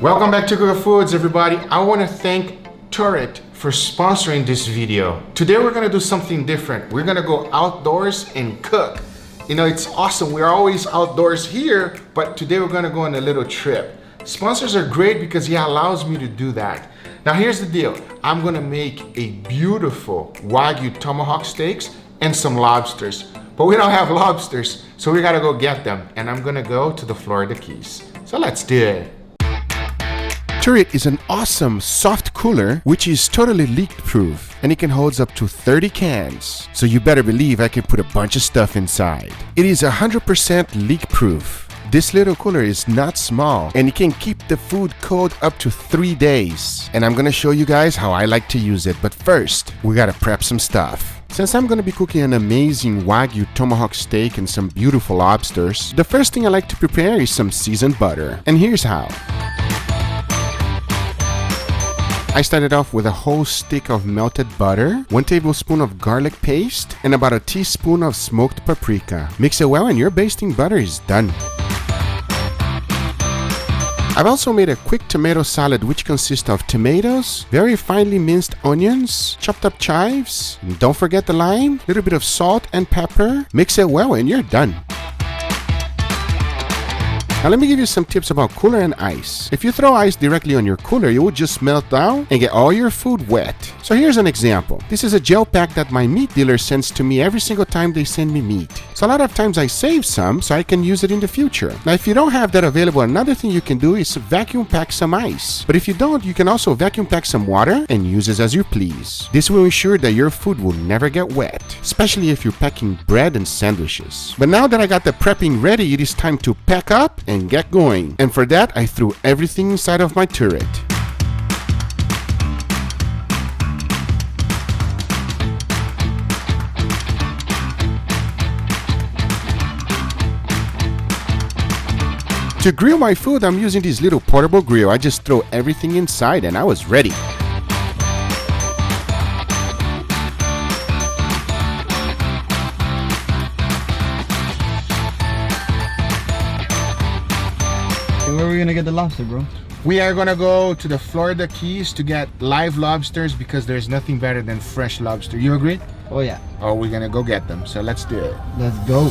Welcome back to Good Foods, everybody. I want to thank Turret for sponsoring this video. Today we're gonna do something different. We're gonna go outdoors and cook. You know, it's awesome. We're always outdoors here, but today we're gonna go on a little trip. Sponsors are great because he allows me to do that. Now here's the deal. I'm gonna make a beautiful WAGYU Tomahawk steaks and some lobsters. But we don't have lobsters, so we gotta go get them. And I'm gonna go to the Florida Keys. So let's do it. Turret is an awesome soft cooler which is totally leak proof and it can hold up to 30 cans. So you better believe I can put a bunch of stuff inside. It is 100% leak proof. This little cooler is not small and it can keep the food cold up to 3 days. And I'm gonna show you guys how I like to use it, but first we gotta prep some stuff. Since I'm gonna be cooking an amazing WAGYU Tomahawk steak and some beautiful lobsters, the first thing I like to prepare is some seasoned butter. And here's how. I started off with a whole stick of melted butter, 1 tablespoon of garlic paste, and about a teaspoon of smoked paprika. Mix it well and your basting butter is done. I've also made a quick tomato salad which consists of tomatoes, very finely minced onions, chopped up chives, and don't forget the lime, a little bit of salt and pepper. Mix it well and you're done. Now let me give you some tips about cooler and ice. If you throw ice directly on your cooler, it will just melt down and get all your food wet. So here's an example. This is a gel pack that my meat dealer sends to me every single time they send me meat. So a lot of times I save some so I can use it in the future. Now if you don't have that available, another thing you can do is vacuum pack some ice. But if you don't, you can also vacuum pack some water and use it as you please. This will ensure that your food will never get wet, especially if you're packing bread and sandwiches. But now that I got the prepping ready, it is time to pack up and get going. And for that, I threw everything inside of my turret. To grill my food, I'm using this little portable grill. I just throw everything inside and I was ready. Where are we gonna get the lobster, bro? We are gonna go to the Florida Keys to get live lobsters because there's nothing better than fresh lobster. You agree? Oh yeah. Oh, we're gonna go get them. So let's do it. Let's go.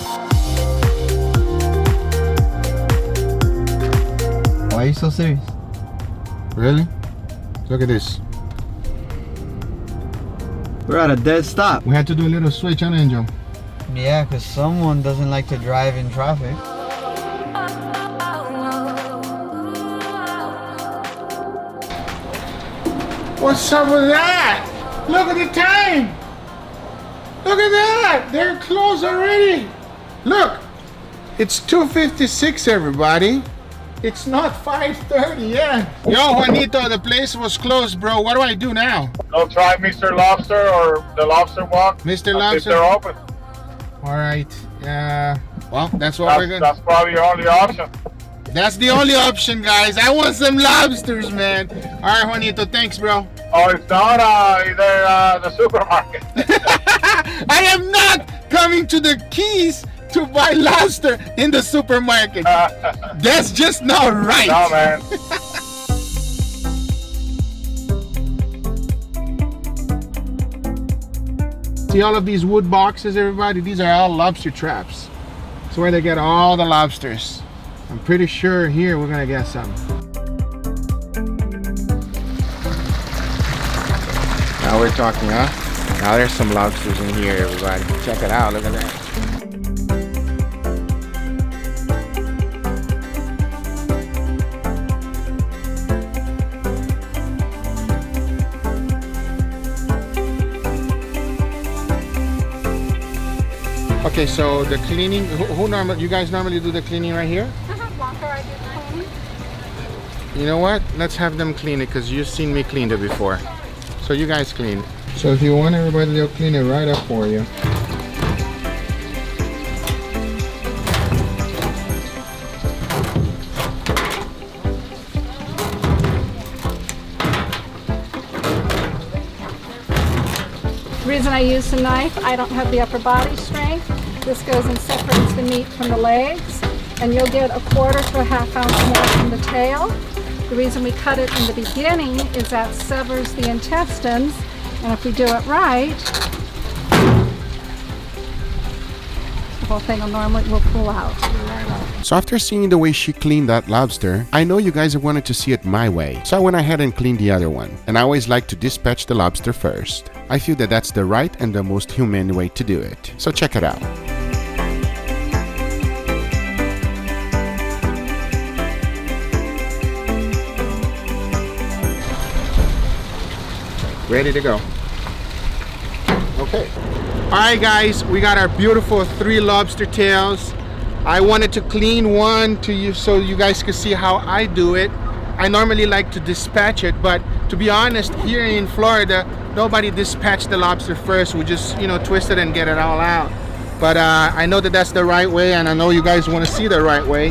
Why are you so serious? Really? Look at this. We're at a dead stop. We had to do a little switch on Angel. Yeah, because someone doesn't like to drive in traffic. What's up with that? Look at the time. Look at that. They're closed already. Look. It's 2:56, everybody. It's not 5:30 yet. Yo, Juanito, the place was closed, bro. What do I do now? Go try Mr. Lobster or the Lobster Walk. Mr. If Lobster? they're open. All right. Well, that's what we're gonna. That's probably your only option. That's the only option, guys. I want some lobsters, man. All right, Juanito. Thanks, bro. Oh, it's not either the supermarket. I am not coming to the Keys to buy lobster in the supermarket. That's just not right. No, man. See all of these wood boxes, everybody? These are all lobster traps. It's where they get all the lobsters. I'm pretty sure here we're gonna get some. Now we're talking, huh? Now there's some lobsters in here, everybody. Check it out, look at that. Okay, so the cleaning, who normally, you guys normally do the cleaning right here? You know what? Let's have them clean it because you've seen me clean it before. So you guys clean. So if you want everybody, they'll clean it right up for you. The reason I use the knife, I don't have the upper body strength. This goes and separates the meat from the legs. and you'll get a quarter to a half ounce more from the tail. The reason we cut it in the beginning is that severs the intestines, and if we do it right, the whole thing will pull out. So after seeing the way she cleaned that lobster, I know you guys wanted to see it my way. So I went ahead and cleaned the other one. And I always like to dispatch the lobster first. I feel that that's the right and the most humane way to do it. So check it out. Ready to go. Okay. Alright guys, we got our beautiful 3 lobster tails. I wanted to clean one to you so you guys could see how I do it. I normally like to dispatch it, but to be honest, here in Florida, nobody dispatched the lobster first. We just, you know, twist it and get it all out. But I know that that's the right way, and I know you guys want to see the right way.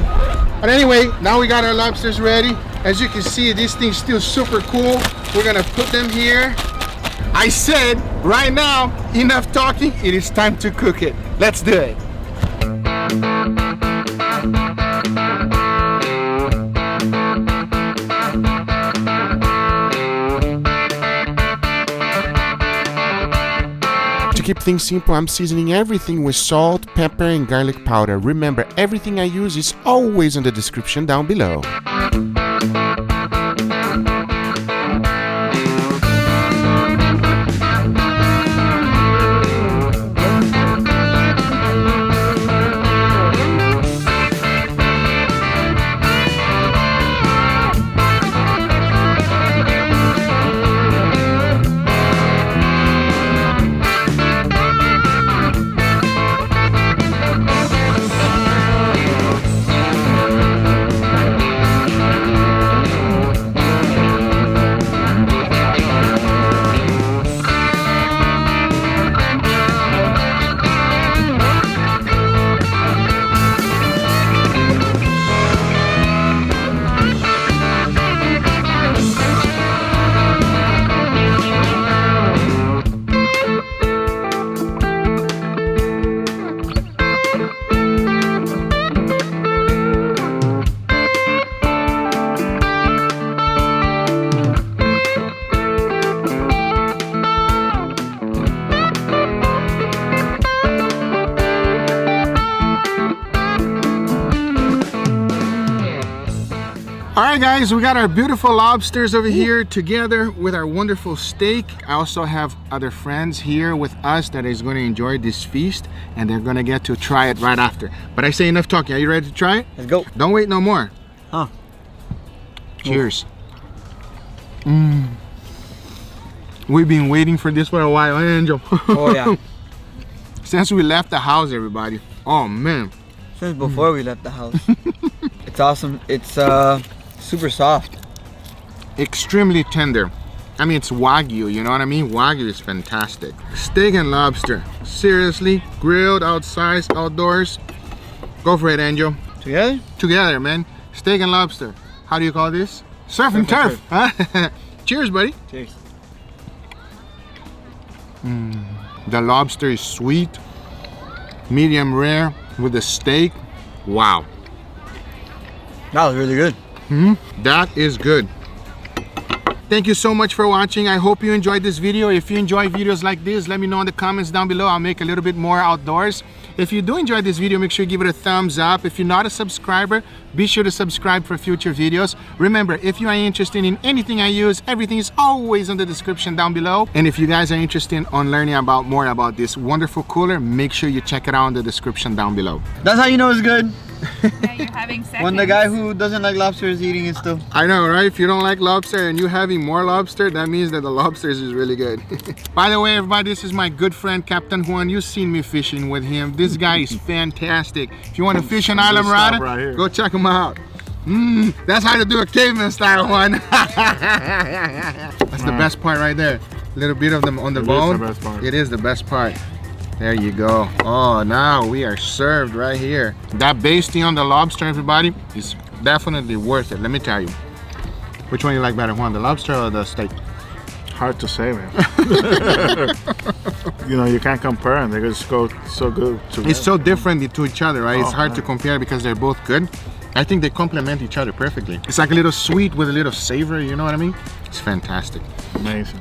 But anyway, now we got our lobsters ready. As you can see, this thing's still super cool. We're gonna put them here. I said, right now, enough talking, it is time to cook it. Let's do it. To keep things simple, I'm seasoning everything with salt, pepper, and garlic powder. Remember, everything I use is always in the description down below. Alright guys, we got our beautiful lobsters over here together with our wonderful steak. I also have other friends here with us that is going to enjoy this feast, and they're going to get to try it right after. But I say enough talking. Are you ready to try it? Let's go. Don't wait no more. Huh. Cheers. We've been waiting for this for a while, Angel. Oh yeah. Since we left the house, everybody. Oh man. Since before we left the house. It's awesome. It's super soft. Extremely tender. I mean, it's Wagyu, you know what I mean? Wagyu is fantastic. Steak and lobster. Seriously, grilled, outside, outdoors. Go for it, Angel. Together? Together, man. Steak and lobster. How do you call this? Surf and turf. Huh? Cheers, buddy. Cheers. The lobster is sweet, medium rare with the steak. Wow. That was really good. That is good. Thank you so much for watching. I hope you enjoyed this video. If you enjoy videos like this, let me know in the comments down below. I'll make a little bit more outdoors. If you do enjoy this video, make sure you give it a thumbs up. If you're not a subscriber, be sure to subscribe for future videos. Remember, if you are interested in anything I use, everything is always in the description down below. And if you guys are interested on learning more about this wonderful cooler, make sure you check it out in the description down below. That's how you know it's good. Yeah, you're having seconds. When the guy who doesn't like lobster is eating it still. I know, right? If you don't like lobster and you're having more lobster, that means that the lobsters is really good. By the way, everybody, this is my good friend, Captain Juan. You've seen me fishing with him. This guy is fantastic. If you want to fish in Isla Mirada, right, go check him out. That's how to do a caveman style one. That's the best part right there. A little bit of them on the bone. It is the best part. It is the best part. There you go. Oh, now we are served right here. That basting on the lobster, everybody, is definitely worth it. Let me tell you. Which one you like better, Juan? The lobster or the steak? hard to say, man. You know, you can't compare them. They just go so good together. It's so different to each other, right? It's Oh, hard man. to compare because they're both good. I think they complement each other perfectly. It's like a little sweet with a little savor, you know what I mean? It's fantastic. Amazing.